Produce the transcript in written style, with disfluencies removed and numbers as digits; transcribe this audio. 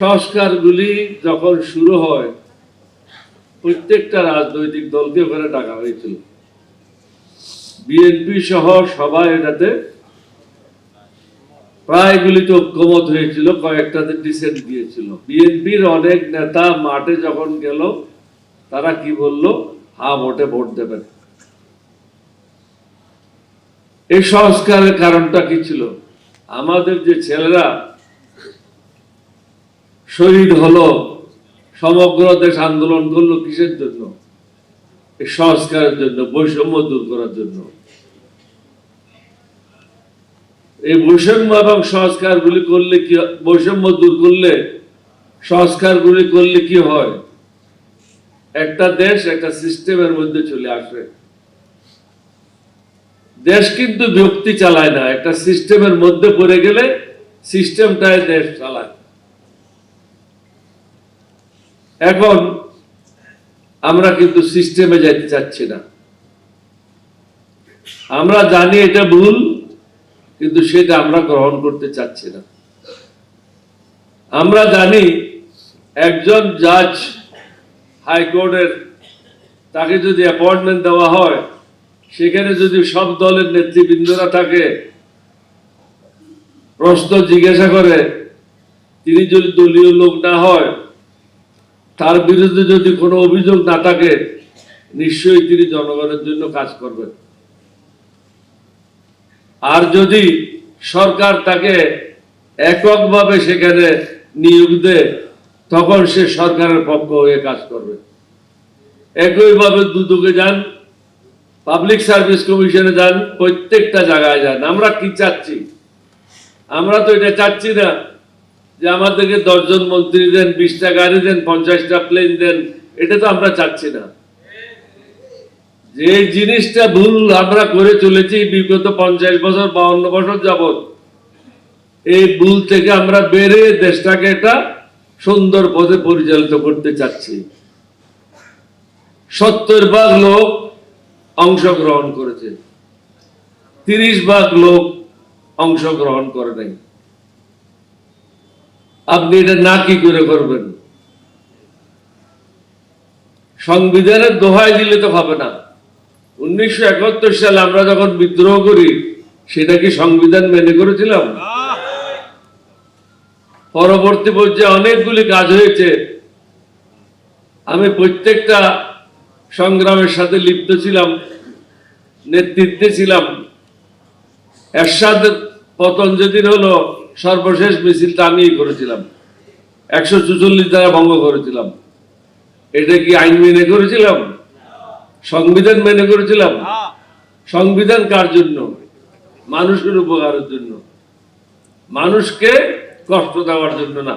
সংস্কারগুলি যখন শুরু হয় প্রত্যেকটা রাজনৈতিক দলকে ওখানে ডাকা হয়েছিল, বিএনপি সহ সবাই এটাতে প্রায়গুলিতে ঐক্যমত হয়েছিল, কয়েকটাতে ডিসেন্ট দিয়েছিল। বিএনপির অনেক নেতা মাঠে যখন গেল তারা কি বলল, হা ভোটে ভোট দেবেন। এই সংস্কারের কারণটা কি ছিল? আমাদের যে ছেলেরা শহীদ হলো, সমগ্র দেশ আন্দোলন করলো কিসের জন্য? এই সংস্কারের জন্য, বৈষম্য দূর করার জন্য। এই বৈষম্য এবং সংস্কারগুলি করলে কি, বৈষম্য দূর করলে, সংস্কারগুলি করলে কি হয়? একটা দেশ একটা সিস্টেমের মধ্যে চলে আসে। দেশ কিন্তু ব্যক্তি চালায় না, একটা সিস্টেমের মধ্যে পড়ে গেলে সিস্টেমটাই দেশ চালায়। এখন আমরা কিন্তু সিস্টেমে যেতে চাচ্ছি না। আমরা জানি এটা ভুল, কিন্তু সেটা আমরা গ্রহণ করতে চাচ্ছি না। আমরা জানি একজন জাজ হাইকোর্টের, তাকে যদি অ্যাপয়েন্টমেন্ট দেওয়া হয়, সেখানে যদি সব দলের নেতৃবৃন্দরা থাকে, প্রশ্ন জিজ্ঞাসা করে, তিনি যদি দলীয় লোক না হয়, তার বিরুদ্ধে যদি কোনো অভিযোগ না থাকে, নিশ্চয়ই তিনি জনগণের জন্য কাজ করবেন। আর যদি সরকার তাকে এককভাবে সেখানে নিয়োগ দেয়, তখন সে সরকারের পক্ষ হয়ে কাজ করবে। একইভাবে দুদকে যান, পাবলিক সার্ভিস কমিশনে যান, প্রত্যেকটা জায়গায় যান। আমরা কি চাচ্ছি? আমরা তো এটা চাচ্ছি না যে আমাদেরকে 10 জন মন্ত্রী দেন, 20টা গাড়ি দেন, 50টা প্লেন দেন। এটা তো আমরা চাচ্ছি না। যে জিনিসটা ভুল আমরা করে চলেছি বিগত 50 বছর 52 বছর যাবৎ, এই ভুল থেকে আমরা বেরে দেশটাকে একটা সুন্দর পথে পরিচালিত করতে চাচ্ছি। 70 ভাগ লোক অংশগ্রহণ করেছে, 30 ভাগ লোক অংশগ্রহণ করে নাই। আপনি এটা না কি করে করবেন? সংবিধানের দোহাই দিলে তো হবে না। 1971 সালে আমরা যখন বিদ্রোহ করি, সেটা কি সংবিধান মেনে করেছিলাম? পরবর্তী পর্যায়ে অনেকগুলি কাজ হয়েছে। আমি প্রত্যেকটা সংগ্রামের সাথে লিপ্ত ছিলাম, নেতৃত্বে ছিলাম। এরশাদের পতন যেদিন হলো, সর্বশেষ মিছিলটা আমিই করেছিলাম, 144 ধারা ভঙ্গ করেছিলাম। এটা কি আইন মেনে করেছিলাম? সংবিধান মেনে করেছিলাম? সংবিধান কার জন্য? মানুষের উপকারের জন্য, মানুষকে কষ্ট দেওয়ার জন্য না।